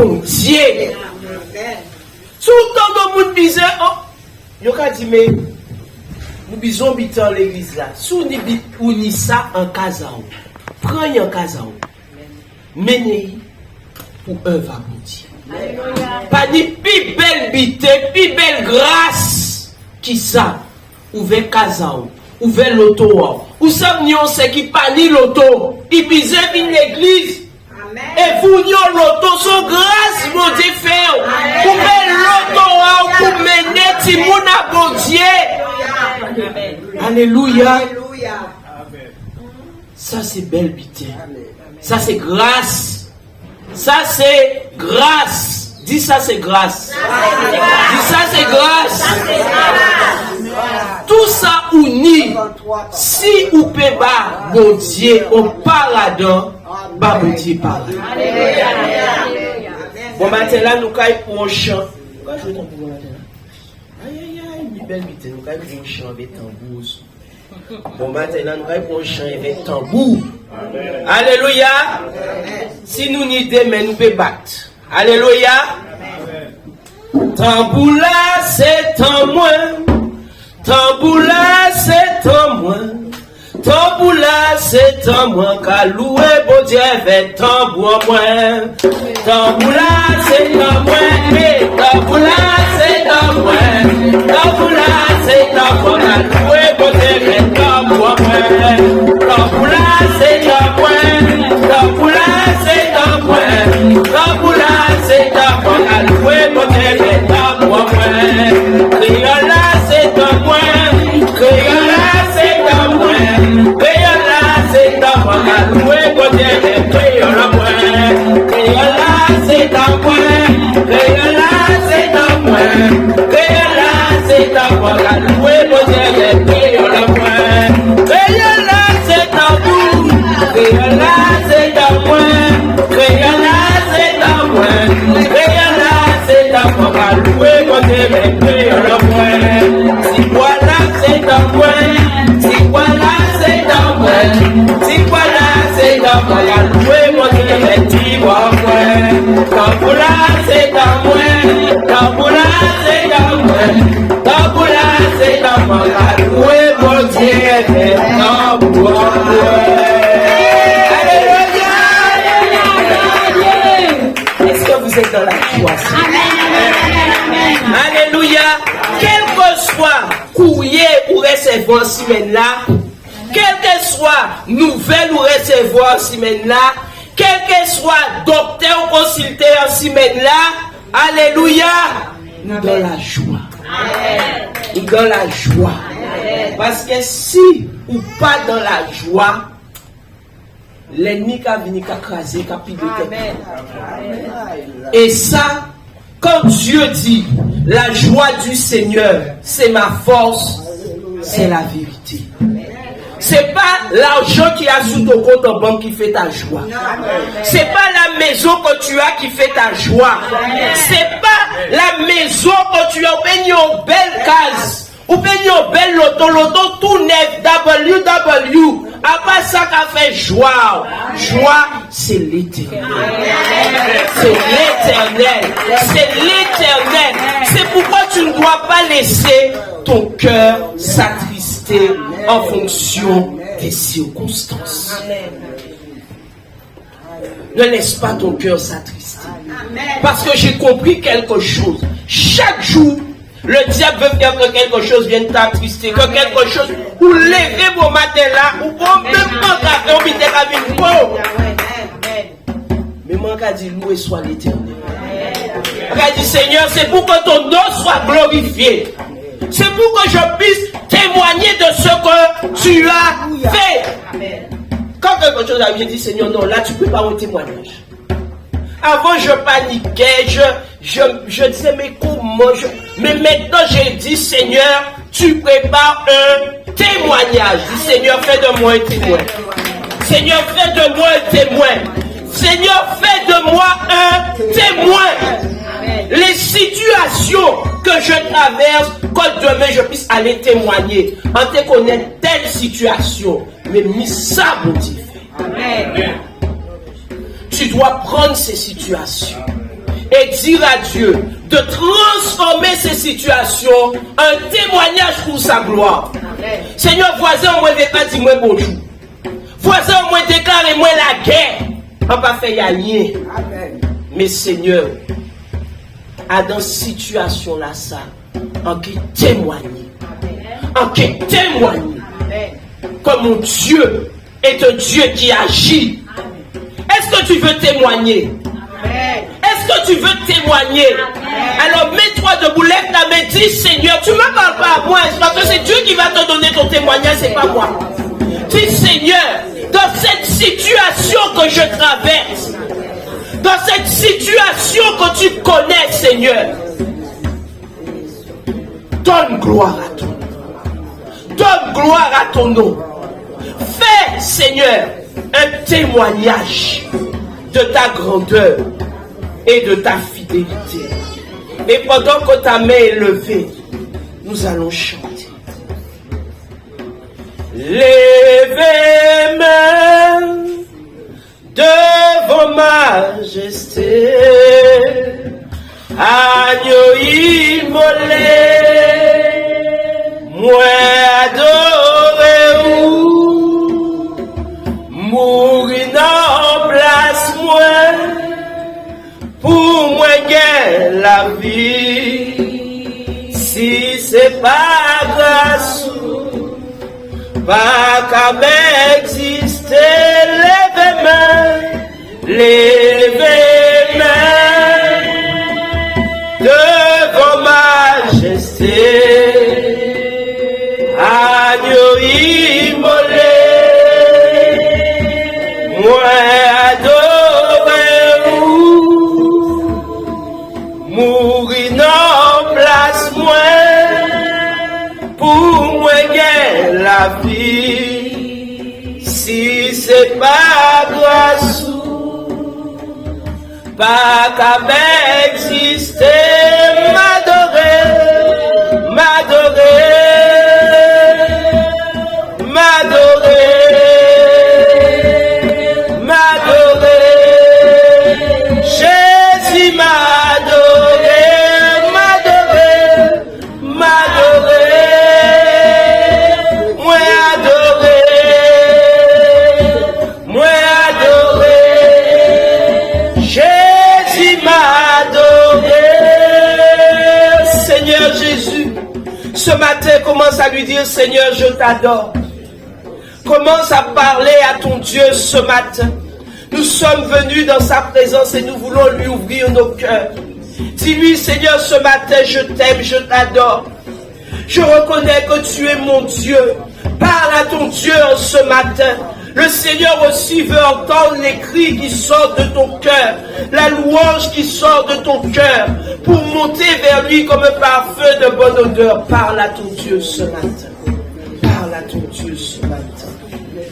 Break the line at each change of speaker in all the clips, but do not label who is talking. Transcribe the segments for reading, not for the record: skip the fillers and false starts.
bon Dieu. Tout le monde disait, oh, yo ka dit, mais nous bisons habiter dans l'église là. Si on y ça en Kazao, prenez en Kazao, menez pour œuvre à bon Dieu. Pas ni plus belle bité, plus belle grâce qui ça, ouvert Kazao, ouvert l'auto, ou ça n'y c'est qui pas ni l'auto, il bisait une l'église. Et vous n'y l'auto, son grâce, mon Dieu fait, pour mettre l'auto, pour mener Timoun à bon Dieu. Alléluia. Ça c'est belle bité. Ça c'est grâce. Ça c'est grâce. Dis ça c'est grâce. Dis ça c'est grâce. Tout ça uni. Si ou peut pas bon Dieu au paradis, bah bon Dieu parle. Bon matin là nous caille pour un chant. Pourquoi je t'en pour matin là? Aïe aïe aïe, une belle bite, nous caille pour un chant avec tambour. Bon matin là nous caille pour un chant avec tambour. Alléluia. Si nous n'y demain nous peut battre. Alléluia. Tambour là c'est en moins. Tambour là c'est en moins. Tambour là c'est en moins. Qu'à louer bon Dieu avec tambour en moins. Tambour là c'est en moins. Tambour là c'est en moins. Tambour là c'est en moins. Qu'à louer bon Dieu avec tambour en moins. Tambour là c'est en moins. Tambour là c'est en moins. Tambour là c'est en moins. Qu'à louer bon Dieu avec tambour en moins. Créole là c'est en moins. Créole là c'est en moins. Créole là c'est en moins. Qu'à louer bon Dieu avec créole en moins. Créole là c'est en moins. Créole là c'est en moins. Créole là c'est en moins. Qu'à louer bon Dieu avec créole en moins. Créole là c'est en moins. Créole là c'est en moins. Créole là c'est en moins. Créole là c'est en moins. Qu'à louer bon Dieu avec créole en moins. Si voilà c'est en moins. Si voilà c'est en moins. Si voilà c'est en moins. Qu'à louer bon Dieu avec tibre en moins. Tambour là c'est en moins. Tambour là c'est en moins. Tambour là c'est en moins. Qu'à louer bon Dieu avec tambour en moins. Est-ce que vous êtes dans la joie? Alléluia. Quel que soit courrier ou recevoir semaine là, quel que soit nouvelle ou recevoir semaine là, quel que soit docteur ou consulté en semaine là, alléluia, nous dans la joie. Nous dans la joie. Parce que si ou pas dans la joie, l'ennemi va venir craser, piloter. Et ça, quand Dieu dit, la joie du Seigneur, c'est ma force, c'est la vérité. C'est pas l'argent qui a sous ton compte en banque qui fait ta joie. C'est pas la maison que tu as qui fait ta joie. C'est pas la maison que tu as payé en belle case. Ou payé en belle loto, tout neuf, WW. À part ça qu'a fait joie. Joie, c'est l'éternel. C'est l'éternel. C'est l'éternel. C'est pourquoi tu ne dois pas laisser ton cœur s'attrister en fonction des circonstances. Ne laisse pas ton cœur s'attrister. Parce que j'ai compris quelque chose. Chaque jour, le diable veut faire que quelque chose vienne t'attrister, que quelque chose, ou lever vos matin là, ou même pas café, ou bien une peau. Mais moi, je dis, loué soit l'éternel. Je dis, Seigneur, c'est pour que ton nom soit glorifié. C'est pour que je puisse témoigner de ce que tu as fait. Quand quelque chose arrive, je dis, Seigneur, non, là, tu ne peux pas un témoignage. Avant, je paniquais, je disais, mais comment mais maintenant, j'ai dit, Seigneur, tu prépares un témoignage. Dis, Seigneur, fais de moi un témoin. Seigneur, fais de moi un témoin. Seigneur, fais de moi un témoin. Les situations que je traverse, que demain je puisse aller témoigner. En te connaître telle situation, mais mis ça, mon Dieu. Amen. Tu dois prendre ces situations et dire à Dieu de transformer ces situations en témoignage pour sa gloire.
Amen.
Seigneur, voisin, au moins déclare, dis-moi bonjour. Voisin, au moins déclare, moi la guerre. On va pas faire rien.
Amen.
Mais Seigneur, à dans situation là, ça, en qui témoigne. En qui témoigne.
Amen.
Comme mon Dieu est un Dieu qui agit. Est-ce que tu veux témoigner?
Amen.
Est-ce que tu veux témoigner? Alors mets-toi debout, lève ta main, dis Seigneur, tu ne me parles pas à moi, parce que c'est Dieu qui va te donner ton témoignage, c'est pas moi. Dis Seigneur, dans cette situation que je traverse, dans cette situation que tu connais, Seigneur, donne gloire à ton nom. Donne gloire à ton nom. Fais, Seigneur, un témoignage de ta grandeur et de ta fidélité. Et pendant que ta main est levée, nous allons chanter. Levez-moi devant majesté, agneau immolé, moi adoré ou mourir en place moi, pour moi gagne la vie, si c'est pas grâce pas qu'à m'exister, levez-moi devant majesté, agneau immolé, moi adoré ou mourir en place moi, pour moi gagne la vie, si c'est pas grâce pas qu'à m'exister, m'adorer, Jésus Seigneur Jésus, ce matin, commence à lui dire, Seigneur, je t'adore. Commence à parler à ton Dieu ce matin. Nous sommes venus dans sa présence et nous voulons lui ouvrir nos cœurs. Dis-lui, Seigneur, ce matin, je t'aime, je t'adore. Je reconnais que tu es mon Dieu. Parle à ton Dieu ce matin. Le Seigneur aussi veut entendre les cris qui sortent de ton cœur, la louange qui sort de ton cœur, pour monter vers lui comme un parfum de bonne odeur. Parle à ton Dieu ce matin. Parle à ton Dieu ce matin.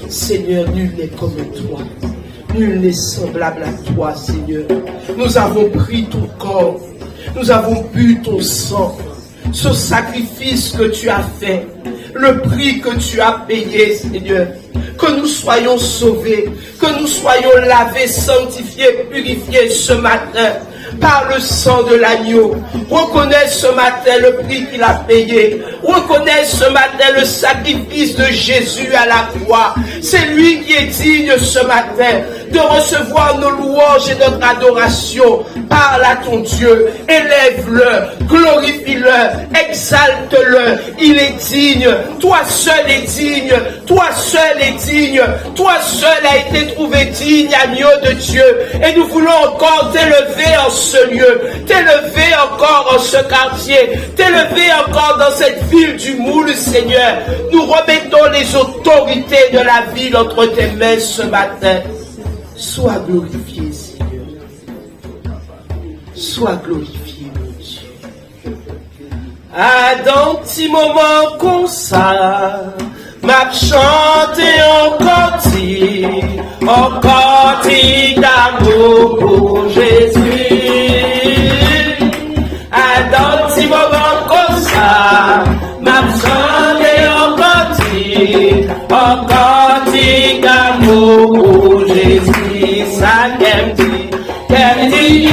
Seigneur, nul n'est comme toi. Nul n'est semblable à toi, Seigneur. Nous avons pris ton corps. Nous avons bu ton sang. Ce sacrifice que tu as fait. Le prix que tu as payé, Seigneur. Que nous soyons sauvés. Que nous soyons lavés, sanctifiés, purifiés ce matin. Par le sang de l'agneau. Reconnais ce matin le prix qu'il a payé. Reconnais ce matin le sacrifice de Jésus à la croix. C'est lui qui est digne ce matin de recevoir nos louanges et notre adoration. Parle à ton Dieu, élève-le, glorifie-le, exalte-le. Il est digne, toi seul es digne, toi seul es digne, toi seul a été trouvé digne, agneau de Dieu. Et nous voulons encore t'élever en ce lieu, t'élever encore en ce quartier, t'élever encore dans cette ville du Moule, Seigneur. Nous remettons les autorités de la ville entre tes mains ce matin. Sois glorifié, Seigneur. Sois glorifié, mon Dieu. À dans petit moment comme ça, m'a chanté encore d'amour pour Jésus. À dans petit moment comme ça, m'a chanté encore d'amour pour Jésus. Ça qu'elle dit,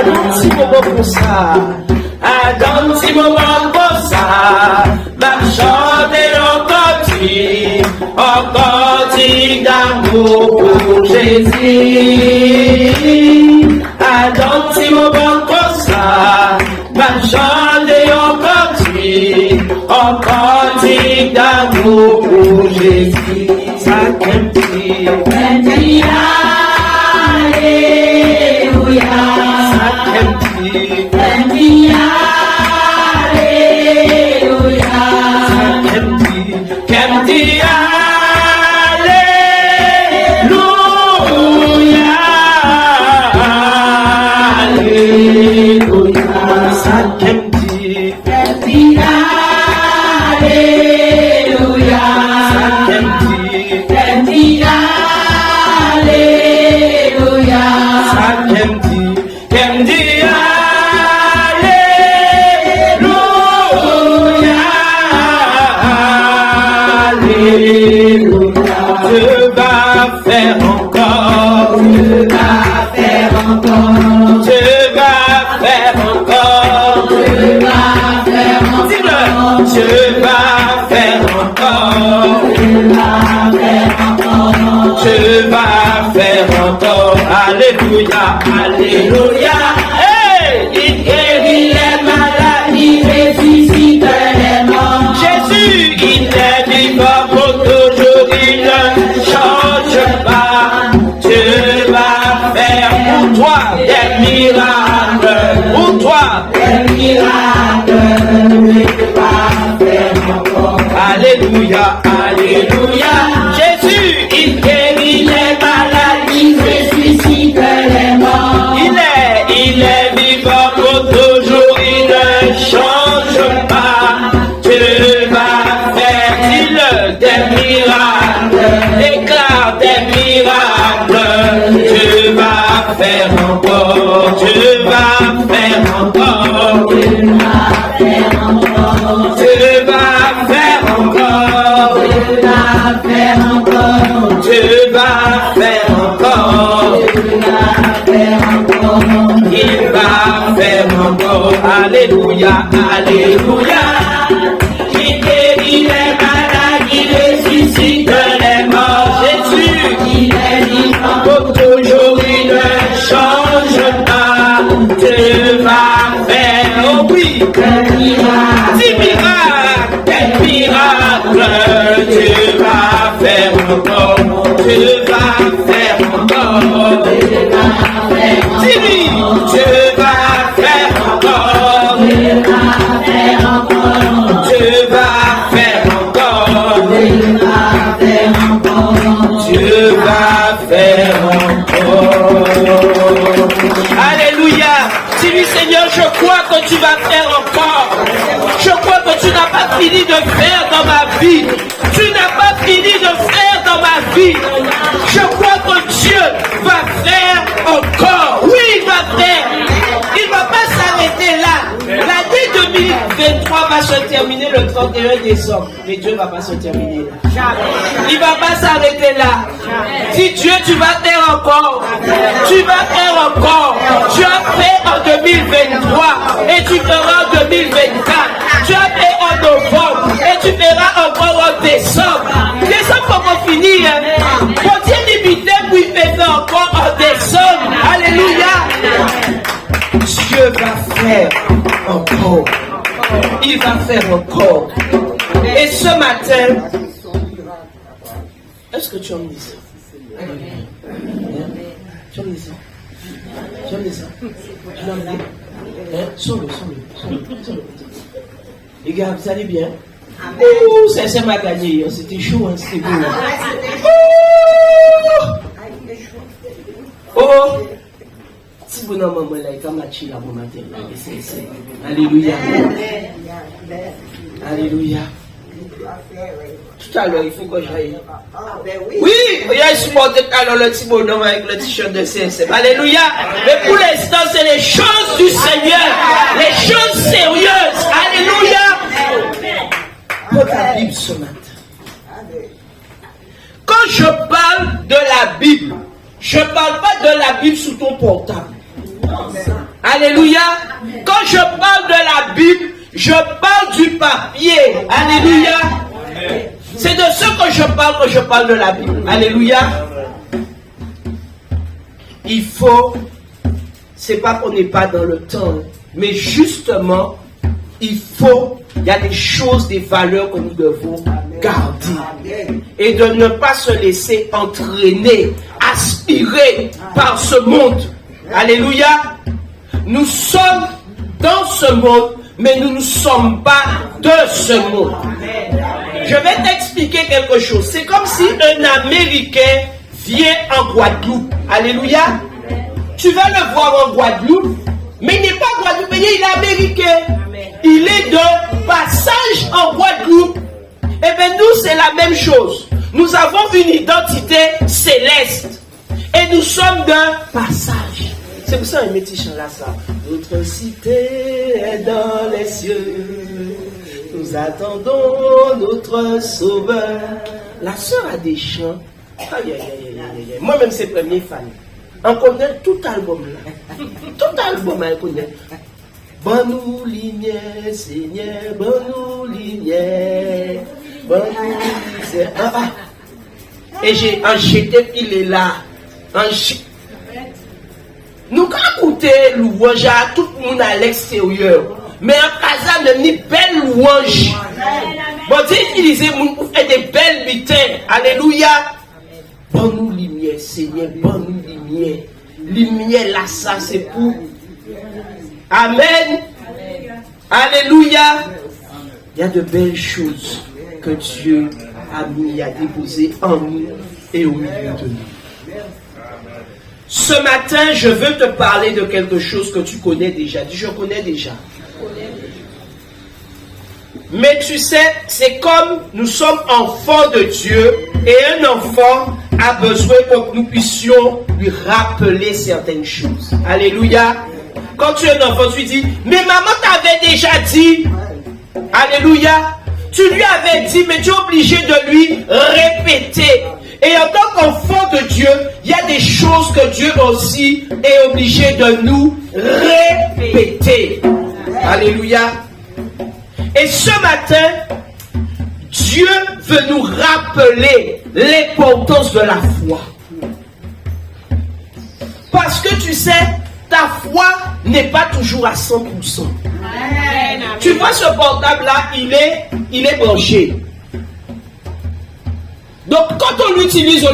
dans petit moment comme ça, dans petit moment comme ça, ma chanter encore dit d'amour pour Jésus. Dans petit moment comme ça, ma chanter encore dit d'amour pour Jésus. Ça Alléluia. Alléluia, Alléluia. Hey, il guérit les malades, il ressuscite les morts. Jésus, il est vivant pour toujours, il ne change pas. Dieu va faire pour toi des miracles, pour toi des miracles. Dieu va faire encore. Alléluia, Alléluia. Jésus, il guérit les malades, il ressuscite les morts. Il est vivant pour toujours, il ne change pas. Dieu va faire, dis-le, des miracles, déclare des miracles. Dieu va faire encore, Dieu va faire encore. Dieu va faire encore. Dieu va faire encore. Dieu va faire encore. Dieu va faire encore. Il va faire encore. Alléluia, Alléluia. Il guérit les malades, il ressuscite les morts. Jésus, il est vivant pour toujours, il ne change pas. Dieu va faire, oh oui, des miracles, des miracles. Dieu va faire encore. Dieu va faire encore. Dieu va faire encore. Dieu va faire encore. Dieu va faire encore. Dieu va faire encore. Dieu va faire encore. Alléluia. Dis-lui, Seigneur, je crois que tu vas faire encore. Je crois que tu n'as pas fini de faire dans ma vie. Tu n'as pas fini de faire dans ma vie. Je crois que Dieu va faire encore. Oui, il va faire. Il ne va pas s'arrêter là. L'année 2023 va se terminer le 31 décembre. Mais Dieu ne va pas se terminer là. Il ne va pas s'arrêter là. Dis Dieu, tu vas faire encore. Tu vas faire encore. Tu as fait en 2023 et tu feras en 2024. Tu as fait en novembre et tu feras encore en décembre. Décembre, comment finir? Pour Dieu limité, puis il fait encore en décembre. Alléluia. Dieu va faire encore. Il va faire encore. Et ce matin, est-ce que tu emmenes ça? Tu emmenes ça? Tu emmenes ça? Tu l'emmenes? Sors-le. Les gars, vous allez bien? Ouh, ça m'a gagné. C'était chaud, hein, c'était beau. Oh! Si vous n'avez pas là, comme la chila pour matin, alléluia. Alléluia. Tout à l'heure, il faut que j'aille. Oui, il y a supporté alors le petit bonhomme avec le t-shirt de CSM. Alléluia. Mais pour l'instant, c'est les choses du Seigneur. Les choses sérieuses. Alléluia. Pour la Bible ce matin. Quand je parle de la Bible, je ne parle pas de la Bible sous ton portable. Alléluia. Quand je parle de la Bible, je parle du papier. Alléluia. C'est de ce que je parle quand je parle de la Bible. Alléluia. Il faut, c'est pas qu'on n'est pas dans le temps, mais justement, il y a des choses, des valeurs que nous devons garder. Et de ne pas se laisser entraîner, aspirer par ce monde. Alléluia. Nous sommes dans ce monde, mais nous ne sommes pas de ce monde. Je vais t'expliquer quelque chose. C'est comme si un Américain vient en Guadeloupe. Alléluia. Tu vas le voir en Guadeloupe, mais il n'est pas Guadeloupéen, il est Américain. Il est de passage en Guadeloupe. Eh bien, nous, c'est la même chose. Nous avons une identité céleste. Et nous sommes d'un passage. C'est pour ça un petit chant là, ça. Notre cité est dans les cieux. Nous attendons notre sauveur. La sœur a des chants. Aïe, aïe, aïe, aïe, aïe. Moi-même, c'est le premier fan. On connaît tout album là. Tout album, on connaît. Bonne nous lumière, Seigneur, bonne nous lumière. Bonne nous lumière. Et j'ai enjeté, il est là. Nous, quand on écoute louange, tout le monde à l'extérieur. Mais en casa, même ni belle louange. Bon, Dieu utilisez des belles butins. Alléluia. Bonne nous lumière, Seigneur, bonne nous lumière. Lumière là, ça c'est pour. Amen. Alléluia. Il y a de belles choses que Dieu a mis à déposer en nous et au milieu de nous. Ce matin, je veux te parler de quelque chose que tu connais déjà. Dis, je connais déjà. Mais tu sais, c'est comme nous sommes enfants de Dieu et un enfant a besoin que nous puissions lui rappeler certaines choses. Alléluia. Quand tu es un enfant, tu dis, mais maman t'avait déjà dit. Alléluia. Tu lui avais dit, mais tu es obligé de lui répéter. Et en tant qu'enfant de Dieu, il y a des choses que Dieu aussi est obligé de nous répéter. Alléluia. Et ce matin, Dieu veut nous rappeler l'importance de la foi. Parce que tu sais, ta foi n'est pas toujours à 100%. Amen. Tu vois ce portable-là, il est branché. Donc quand on l'utilise,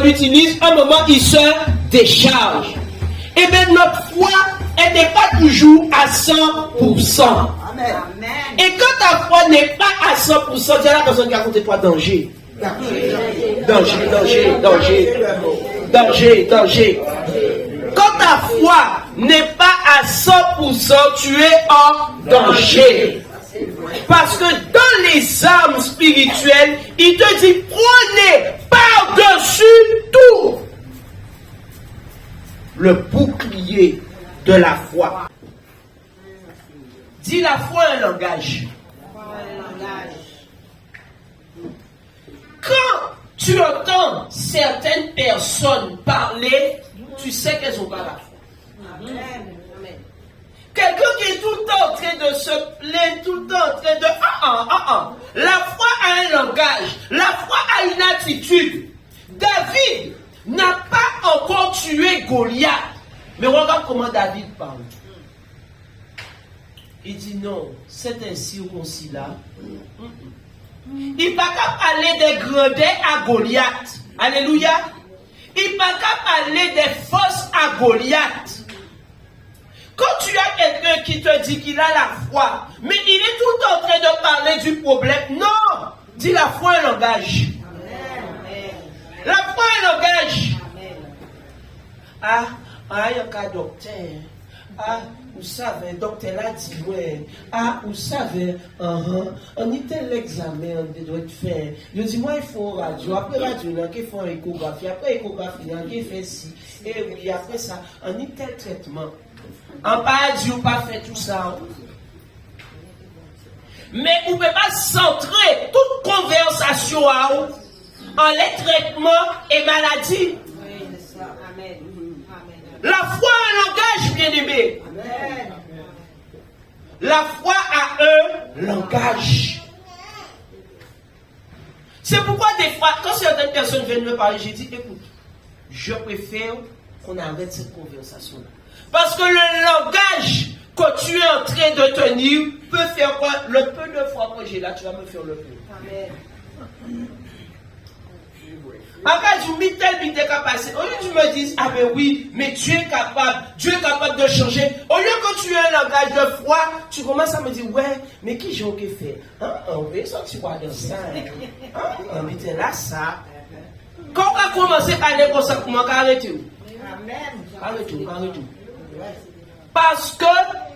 un moment il se décharge. Et bien notre foi, elle n'est pas toujours à 100%. Amen. Et quand ta foi n'est pas à 100%, il y a la personne qui a compté toi danger. Danger. Quand ta foi n'est pas à 100%, tu es en danger. Parce que dans les armes spirituelles, il te dit, prenez par-dessus tout le bouclier de la foi. Dis, la foi est un langage. Quand tu entends certaines personnes parler, tu sais qu'elles n'ont pas la foi. Amen. Quelqu'un qui est tout le temps en train de se plaindre, tout le temps en train de... La foi a un langage, la foi a une attitude. David n'a pas encore tué Goliath. Mais regarde comment David parle. Il dit non, c'est un circoncis-là. Il n'est pas qu'à parler des gredins à Goliath. Alléluia. Il n'est pas qu'à parler des forces à Goliath. Quand tu as quelqu'un qui te dit qu'il a la foi, mais il est tout le temps en train de parler du problème, non! Dis, la foi est un langage. Amen. La foi est un langage. Amen. Il y a un cas docteur. Vous savez, docteur l'a dit, ouais. Vous savez, on était l'examen, on doit faire. Je dis, moi, il faut radio. Après radio, il faut une échographie. Après échographie, il fait ci. Et oui, après ça, on est tel traitement. On pas dit, on pas fait tout ça. Mais vous ne pouvez pas centrer toute conversation en les traitements et maladies. Oui, c'est ça. Amen. La foi est un langage, bien-aimé. La foi a un langage. C'est pourquoi des fois, quand certaines personnes viennent me parler, j'ai dit, écoute, je préfère qu'on arrête cette conversation-là. Parce que le langage que tu es en train de tenir peut faire quoi? Le peu de foi que j'ai là, tu vas me faire le peu. Amen. En cas où tel capacité, au lieu que tu me dises, ah ben oui, mais Dieu est capable de changer. Au lieu que tu aies un langage de foi, tu commences à me dire, ouais, mais qui j'ai fait? On veut sortir tu vois dans ça. On dit là, ça. Quand on a commencé à aller comme ça, comment arrêter? Arrêtez. Parce que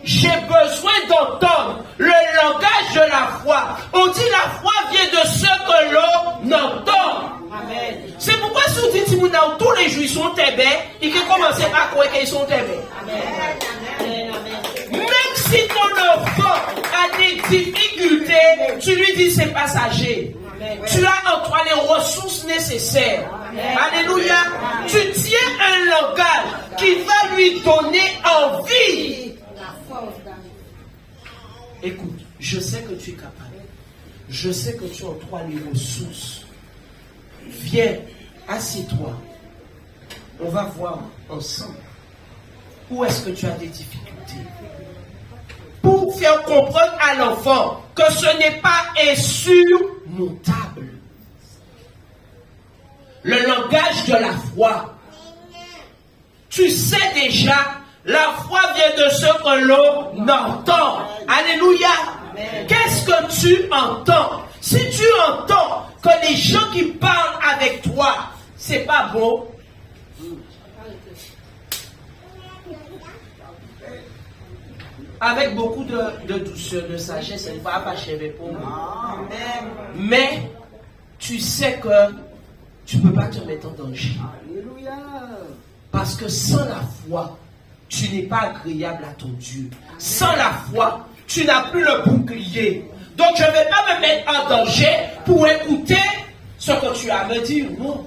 j'ai besoin d'entendre le langage de la foi. On dit la foi vient de ce que l'on entend. Amen. C'est pourquoi si on dit que tous les jours ils sont tébés, et qu'ils commencent à croire qu'ils sont tébés. Même si ton enfant a des difficultés, tu lui dis c'est passager. Amen. Tu as en toi les ressources nécessaires. Amen. Alléluia. Amen. Tu tiens un langage qui va lui donner envie. Écoute, je sais que tu es capable. Je sais que tu as en toi les ressources. Viens, assieds-toi. On va voir ensemble où est-ce que tu as des difficultés. Pour faire comprendre à l'enfant que ce n'est pas insurmontable. Le langage de la foi. Tu sais déjà, la foi vient de ce que l'on entend. Alléluia. Qu'est-ce que tu entends? Si tu entends que les gens qui parlent avec toi, c'est pas bon. Avec beaucoup de douceur, de sagesse, elle ne va pas chérir pour moi. Mais tu sais que tu ne peux pas te mettre en danger. Parce que sans la foi, tu n'es pas agréable à ton Dieu. Sans la foi, tu n'as plus le bouclier. Donc je ne vais pas me mettre en danger pour écouter ce que tu as à me dire. Non.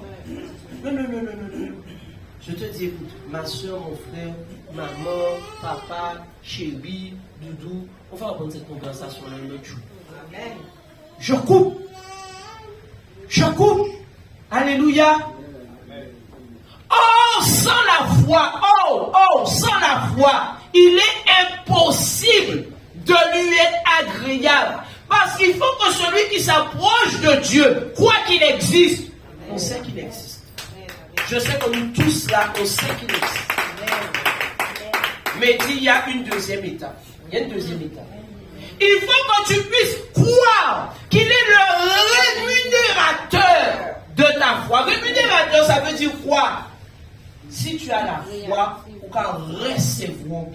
Je te dis, écoute, ma soeur, mon frère, maman, papa, chérie, doudou, on va reprendre cette conversation un autre jour. Je coupe. Alléluia. Oh, sans la foi, sans la foi, il est impossible de lui être agréable. Parce qu'il faut que celui qui s'approche de Dieu, quoi qu'il existe, on sait qu'il existe. Je sais que nous tous là, on sait qu'il existe. Mais il y a une deuxième étape. Il faut que tu puisses croire qu'il est le rémunérateur de ta foi. Rémunérateur, ça veut dire quoi? Si tu as la foi, ou qu'à recevoir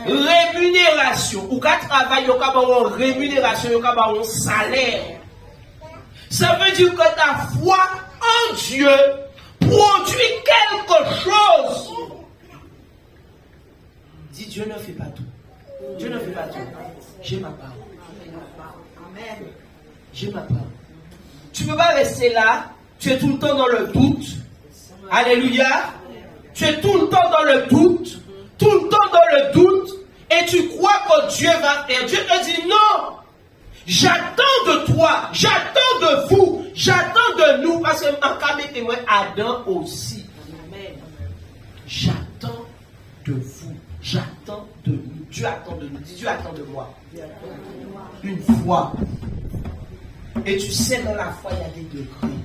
rémunération, ou qu'à travailler, ou qu'à avoir rémunération, ou qu'à avoir un salaire. Ça veut dire que ta foi en Dieu produit quelque chose. Dis, Dieu ne fait pas tout. Dieu ne fait pas tout. J'ai ma part. J'ai ma part. Tu ne peux pas rester là, tu es tout le temps dans le doute. Alléluia. Tu es tout le temps dans le doute. Tout le temps dans le doute. Et tu crois que Dieu va faire. Dieu te dit non. J'attends de toi. J'attends de vous. J'attends de nous. Parce que en cas de témoin, Adam aussi. J'attends de vous. J'attends de nous. Dieu attend de nous. Dis, Dieu attend de moi. Une foi. Et tu sais, dans la foi, il y a des degrés.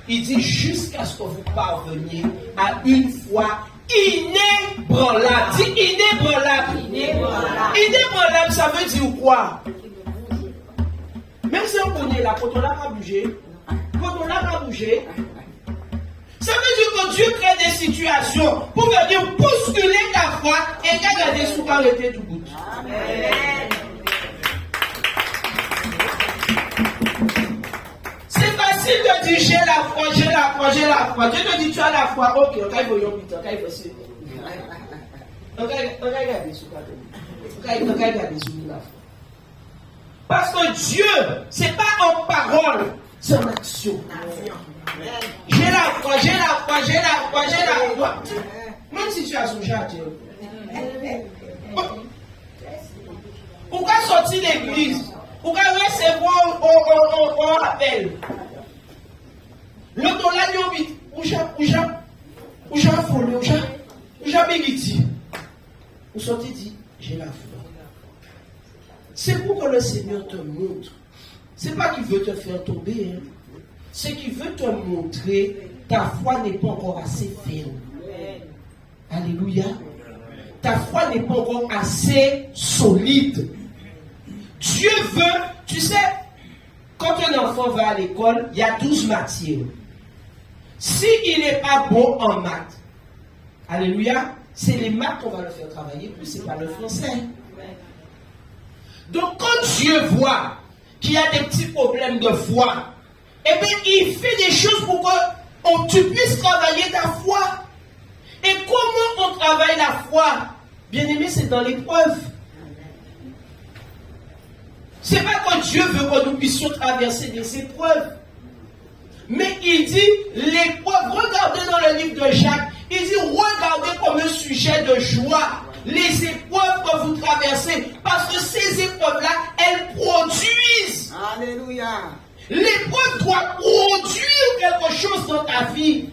Il dit jusqu'à ce que vous parveniez à une foi inébranlable. Dis inébranlable. Inébranlable, ça veut dire quoi? Même si on connaît là, quand on n'a pas bougé, ça veut dire que Dieu crée des situations pour venir bousculer ta foi et garder sous arrêter tout bout. Amen. C'est facile de dire j'ai la foi. Dieu te dit tu as la foi. Ok, on va y voir 8 ans, on va y voir 6 ans. On va regarder sous la foi. Parce que Dieu, c'est pas en parole, c'est en action. J'ai la foi. Même situation, j'ai à Dieu. Pourquoi sortir l'église? Pourquoi recevoir on appel? L'autre là, il dit, où j'ai affolé, où j'ai béguiti. Où sorti dit, j'ai la foi. C'est pour que le Seigneur te montre. C'est pas qu'il veut te faire tomber, hein. C'est qu'il veut te montrer ta foi n'est pas encore assez ferme. Alléluia. Ta foi n'est pas encore assez solide. Dieu veut, tu sais, quand un enfant va à l'école, il y a 12 matières. S'il n'est pas bon en maths, alléluia, c'est les maths qu'on va le faire travailler, plus c'est pas le français. Donc quand Dieu voit qu'il y a des petits problèmes de foi, eh bien il fait des choses pour que tu puisses travailler ta foi. Et comment on travaille la foi? Bien aimé, c'est dans l'épreuve. C'est pas que Dieu veut que nous puissions traverser des épreuves. Mais il dit, l'épreuve, regardez dans le livre de Jacques, il dit, regardez comme un sujet de joie les épreuves que vous traversez. Parce que ces épreuves-là, elles produisent.
Alléluia.
L'épreuve doit produire quelque chose dans ta vie.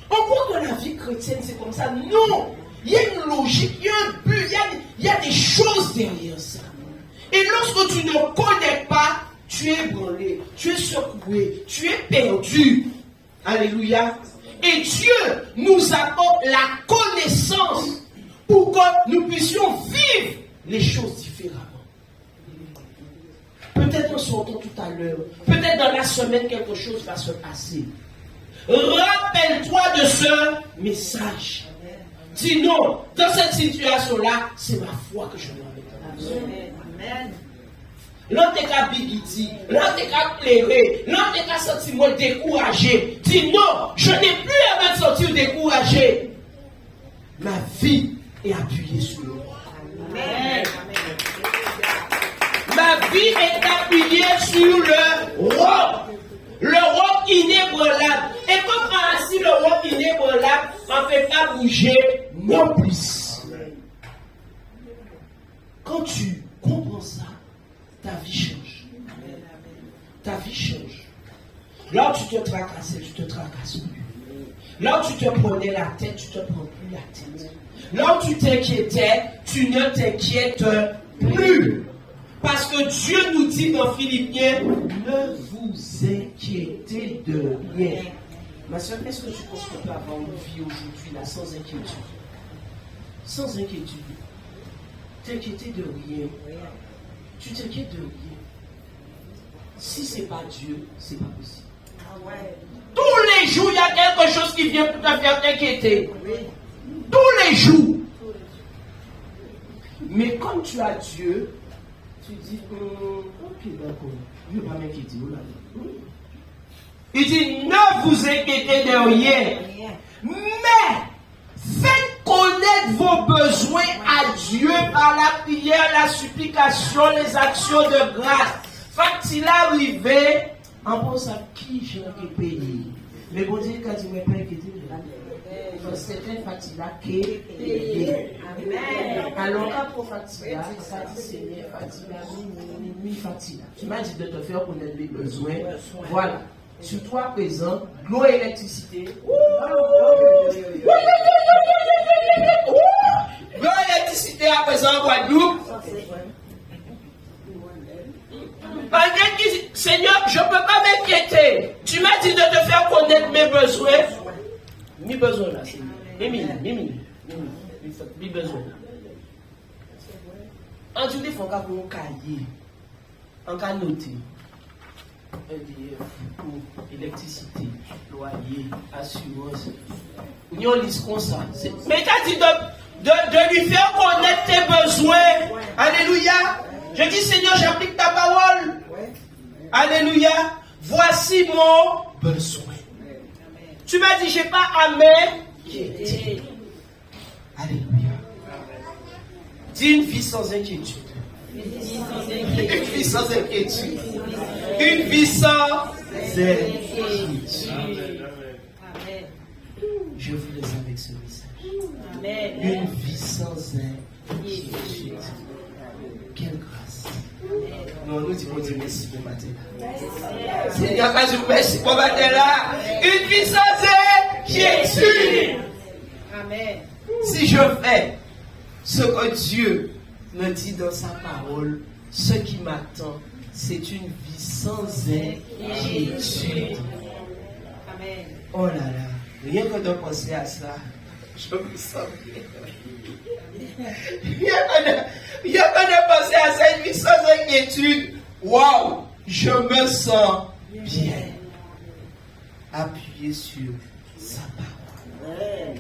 On croit que la vie chrétienne, c'est comme ça. Non. Il y a une logique, il y a un but, il y a des choses derrière ça. Et lorsque tu ne connais pas, tu es ébranlé, tu es secoué, tu es perdu. Alléluia. Et Dieu nous apporte la connaissance pour que nous puissions vivre les choses différemment. Peut-être on s'entend tout à l'heure, peut-être dans la semaine quelque chose va se passer. Rappelle-toi de ce message. Dis non, dans cette situation-là, c'est ma foi que je dois mettre en œuvre.
Amen.
L'on t'es qu'à bigiti, l'on t'es qu'à pleurer, l'on t'es qu'à sentir découragé. Dis non, je n'ai plus à me sentir découragé. Ma vie est appuyée sur le roi.
Amen.
Ma vie est appuyée sur le roi. Le roi inébranlable. Et comme ainsi le roi inébranlable n'en fait pas bouger non plus. Quand tu comprends ça, ta vie change. Ta vie change. Là où tu te tracassais, tu te tracasses plus. Là où tu te prenais la tête, tu te prends plus la tête. Là où tu t'inquiétais, tu ne t'inquiètes plus. Parce que Dieu nous dit dans Philippiens, ne vous inquiétez de rien. Ma soeur, est-ce que tu penses qu'on peut avoir une vie aujourd'hui là sans inquiétude? Sans inquiétude. T'inquiéter de rien. Tu t'inquiètes de rien. Si ce n'est pas Dieu, c'est pas possible. Tous les jours, il y a quelque chose qui vient pour te faire t'inquiéter. Tous les jours. Mais comme tu as Dieu, tu dis, ok, d'accord, je ne vais pas m'inquiéter. Il dit, ne vous inquiétez de rien, mais faites connaître vos besoins à Dieu par la prière, la supplication, les actions de grâce. Fait-il arriver, en pensant à qui j'ai payé. Mais bon Dieu, quand il ne m'a pas inquiété, certains fatigues qui payé. Alors, quand pour fatigue, ça dit Seigneur, fatigue. Tu m'as dit de te faire connaître les besoins. Voilà. Sur toi présent, l'eau et l'électricité. L'eau et l'électricité à présent en Guadeloupe. Seigneur, je ne peux pas m'inquiéter. Tu m'as dit de te faire connaître mes besoins. Mes besoins là, Seigneur. Mes besoins. En tout cas, il faut qu'on ait un cahier. Un cas noté. EDF, électricité, loyer, assurance. Nous on lit comme ça. Mais tu as dit de lui faire connaître tes besoins. Alléluia. Je dis Seigneur, j'applique ta parole. Alléluia. Voici mon besoin. Tu m'as dit, je n'ai pas à m'inquiéter. Alléluia. Dis une vie sans inquiétude. Une vie sans inquiétude. Une vie sans inquiétude. Je vous laisse avec ce message. Une vie sans inquiétude. Quelle grâce. Nous nous disons Dieu merci pour matin. Seigneur, merci pour matin là. Une vie sans Jésus.
Amen.
Si je fais ce que Dieu me dit dans sa parole, ce qui m'attend, c'est une vie sans inquiétude.
Amen.
Oh là là, rien que de penser à ça, je me sens bien. Rien que de penser à ça, une vie sans inquiétude, waouh, je me sens bien. Appuyez sur sa parole.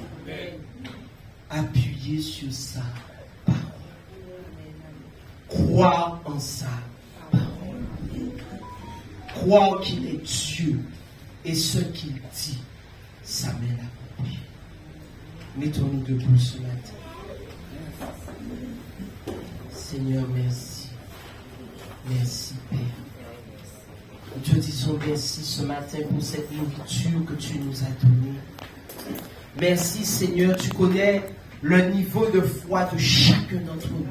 Appuyez sur sa parole. Croire en sa parole. Croire qu'il est Dieu et ce qu'il dit, ça mène à accomplir. Mettons-nous debout ce matin. Seigneur, merci. Merci, Père. Nous te disons merci ce matin pour cette nourriture que tu nous as donnée. Merci, Seigneur, tu connais le niveau de foi de chacun d'entre nous.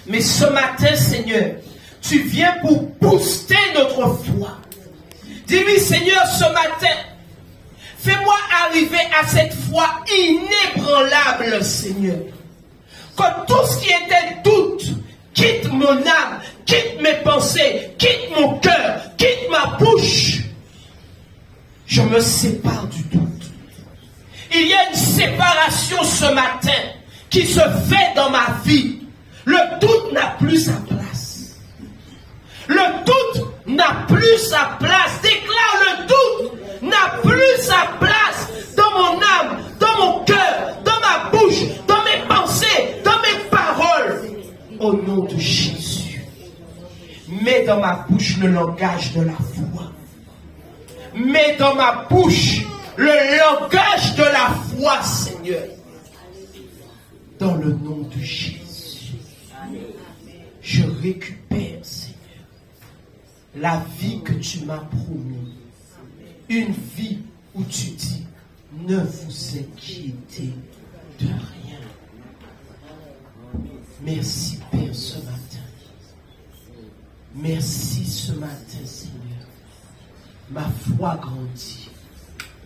Mais ce matin, Seigneur, tu viens pour booster notre foi. Dis-lui, Seigneur, ce matin, fais-moi arriver à cette foi inébranlable, Seigneur. Que tout ce qui était doute quitte mon âme, quitte mes pensées, quitte mon cœur, quitte ma bouche. Je me sépare du doute. Il y a une séparation ce matin qui se fait dans ma vie. Le doute n'a plus sa place. Le doute n'a plus sa place. Déclare, le doute n'a plus sa place dans mon âme, dans mon cœur, dans ma bouche, dans mes pensées, dans mes paroles. Au nom de Jésus, mets dans ma bouche le langage de la foi. Mets dans ma bouche le langage de la foi, Seigneur. Dans le nom de Jésus. Je récupère, Seigneur, la vie que tu m'as promis. Une vie où tu dis, ne vous inquiétez de rien. Merci, Père, ce matin. Merci ce matin, Seigneur. Ma foi grandit.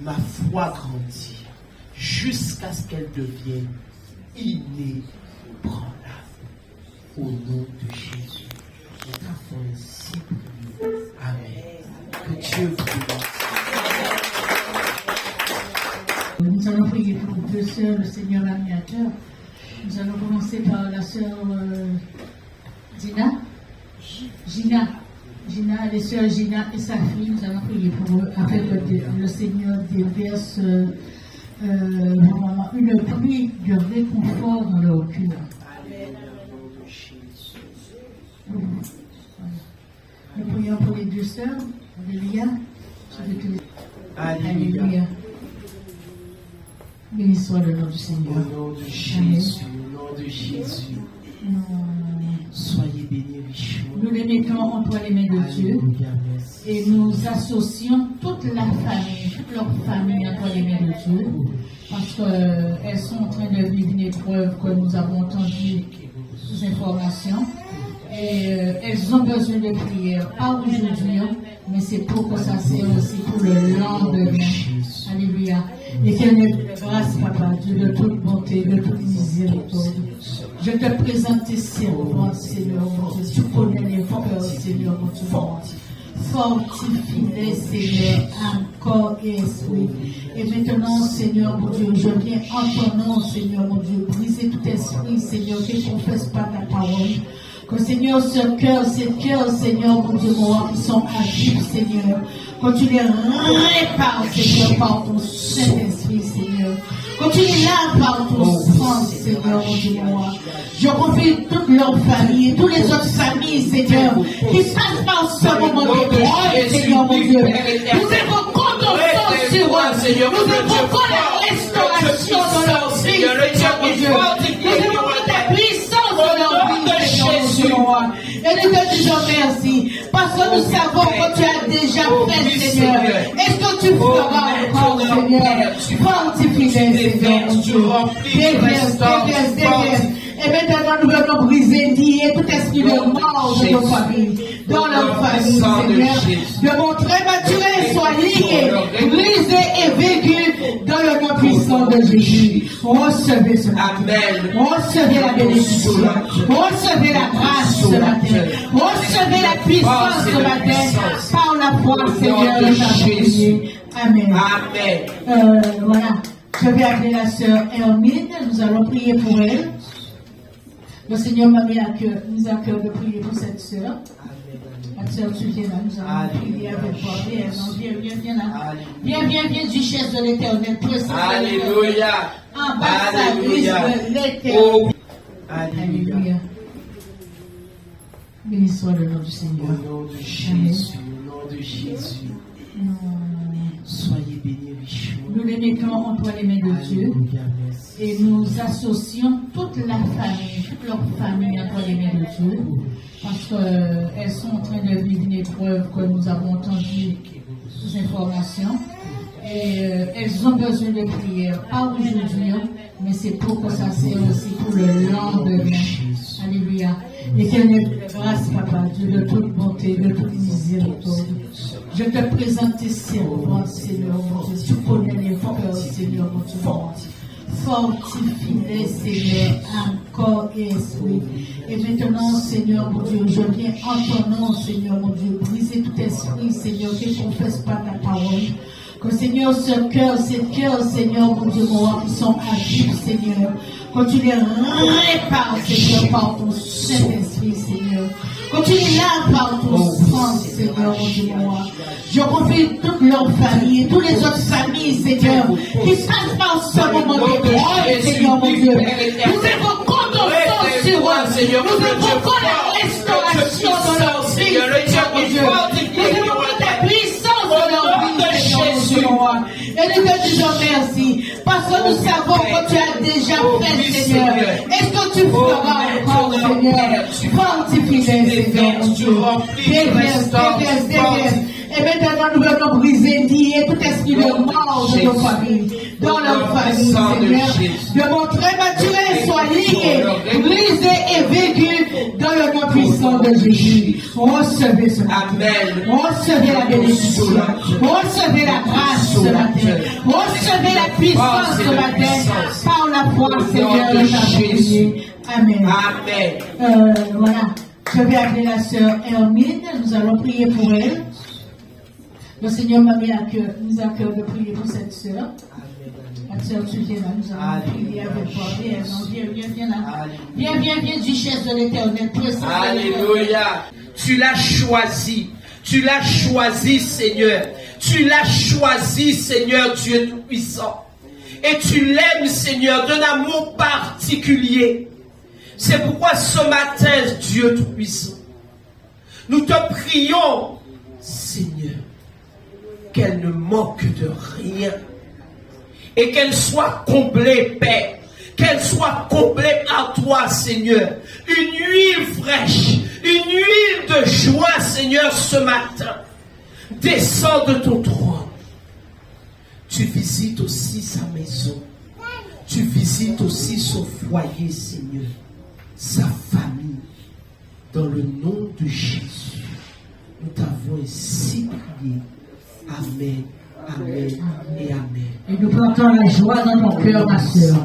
Ma foi grandit jusqu'à ce qu'elle devienne inébranlable. Au nom de Jésus. Nous avons ainsi prié. Amen. Que Dieu vous bénisse.
Nous allons prier pour deux sœurs, le Seigneur l'a mis à cœur. Nous allons commencer par la sœur Gina. Les sœurs Gina et sa fille, nous allons prier pour eux afin que le Seigneur déverse une pluie de réconfort dans leur cœur. Nous prions pour les deux sœurs. Alléluia. Alléluia. Béni soit le nom du Seigneur.
Au nom de Jésus. Au nom de Jésus. Soyez bénis richement.
Nous les mettons entre les mains de Dieu. Et nous associons toute la famille, toute leur famille entre les mains de Dieu. Parce qu'elles sont en train de vivre une épreuve que nous avons entendu ces informations. Et elles ont besoin de prière, pas aujourd'hui, mais c'est pour que ça sert aussi pour le lendemain. Alléluia. Éternel, grâce, Papa, Dieu de toute bonté, de toute miséricorde. Je te présente tes servants, Seigneur, mon Dieu. Tu connais les cœurs, Seigneur, mon Dieu. Fortifie-les, Seigneur, encore et esprit. Et maintenant, Seigneur, mon Dieu, je viens en ton nom, Seigneur, mon Dieu, briser tout esprit, Seigneur, qui ne confesse pas ta parole. Que Seigneur, ces cœurs, Seigneur, mon Dieu, moi, qui sont actifs, Seigneur, que tu les répares, Seigneur, par ton Saint-Esprit, Seigneur. Que tu les laves par ton sang, Seigneur, mon Dieu, moi. Je confie toute leur famille et toutes les autres familles, Seigneur, qui passent par ce moment d'épreuve, Seigneur, mon Dieu. Nous évoquons ton sang sur eux. Nous évoquons la restauration de leur vie, Seigneur, mon Dieu. Nous évoquons ta puissance de leur vie, Seigneur, mon Dieu. Et nous te disons merci, parce que nous savons que tu as déjà fait, Seigneur. Est-ce que tu feras encore, Seigneur? Fortifie-les, Seigneur, mon Dieu. Déverse. Et maintenant, nous venons briser, lier tout esprit de mort de nos familles, dans leur famille, Seigneur. De mon très maturé soit lié, brisé et vécu dans le nom puissant de Jésus. Recevez ce matin. Recevez la bénédiction. Recevez la grâce ce matin. Recevez la puissance ce matin. Par la foi, Seigneur, de ta prière. Amen. Voilà. Je vais appeler la sœur Hermine. Nous allons prier pour elle. Le Seigneur m'a mis à cœur, nous a cœur de prier pour cette sœur. La sœur, tu viens là, nous allons prier avec toi. Viens là. Viens, duchesse de l'Éternel.
Alléluia.
Ambassadrice de l'Éternel. Alléluia. Béni soit le nom du Seigneur.
Au nom de Jésus, au nom de Jésus. Soyez bénis, Richard.
Nous les mettons entre les mains de Dieu et nous associons toute la famille, toute leur famille entre les mains de Dieu, parce qu'elles sont en train de vivre une épreuve que nous avons entendu ces informations. Et elles ont besoin de prière, pas aujourd'hui, mais c'est pour que ça sert aussi pour le lendemain. Alléluia. Éternel, grâce, Papa, Dieu de toute bonté, de toute miséricorde. Je te présente tes servantes, Seigneur mon Dieu. Tu connais les cœurs, Seigneur mon Dieu. Fortifie-les, Seigneur, âme, corps et esprit. Et maintenant, Seigneur mon Dieu, je viens en ton nom, Seigneur mon Dieu, briser tout esprit, Seigneur, qui ne confesse pas ta parole. Que Seigneur, ces cœurs, Seigneur, mon Dieu, mon qui sont à vivre, Seigneur, que tu les répares, Seigneur, par ton Saint-Esprit, Seigneur. Que tu les laves par ton sang, Seigneur, mon Dieu, moi. Je confie toute leur famille et toutes les autres familles, Seigneur, qui passent par ce moment d'épreuve, Seigneur, mon Dieu. Nous évoquons ton sang sur eux. Nous évoquons la restauration de leur vie, Seigneur, mon Dieu. Nous évoquons ta puissance de leur vie, Seigneur, mon Dieu. Et nous te disons merci, parce que nous savons que tu as déjà fait, Seigneur. Et que tu feras encore, Seigneur. Fortifie-les, Seigneur, mon Dieu. Déverse. Et maintenant, nous venons briser, lier tout esprit de mort de nos familles, dans leur famille, Seigneur. De mon très maturé soit lié, brisé et vécu dans le nom puissant de Jésus. Recevez ce matin. Recevez la bénédiction. Recevez la grâce ce matin. Recevez la puissance ce matin. Par la foi, Seigneur, de ta prière. Amen. Voilà. Je vais appeler la sœur Hermine. Nous allons prier pour elle. Le Seigneur m'a mis à cœur, nous a cœur de prier pour cette sœur. La sœur, tu viens là, nous allons prier avec toi. Viens là. Viens, duchesse de l'Éternel.
Alléluia. Tu l'as choisi. Tu l'as choisi, Seigneur. Tu l'as choisi, Seigneur, Dieu Tout-Puissant. Et tu l'aimes, Seigneur, d'un amour particulier. C'est pourquoi ce matin, Dieu Tout-Puissant, nous te prions, Seigneur, qu'elle ne manque de rien et qu'elle soit comblée, Père, qu'elle soit comblée par toi, Seigneur. Une huile fraîche, une huile de joie, Seigneur, ce matin. Descends de ton trône. Tu visites aussi sa maison. Tu visites aussi son foyer, Seigneur, sa famille. Dans le nom de Jésus, nous t'avons ainsi prié. Amen, amen et amen.
Et nous plantons la joie dans ton cœur, ma soeur.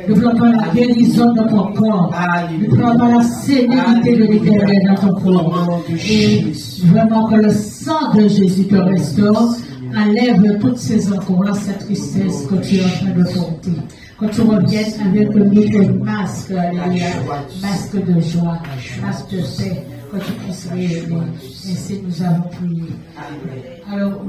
Nous plantons la guérison dans ton corps. Nous plantons la sérénité de l'Éternel dans ton corps. Et vraiment que le sang de Jésus te restaure. Enlève toutes ces angoisses, cette tristesse que tu es en train de porter. Quand tu reviennes avec le nouveau masque, alléluia, masque de joie, masque de paix, que tu puisses rayonner. Ainsi nous avons prié. Alors,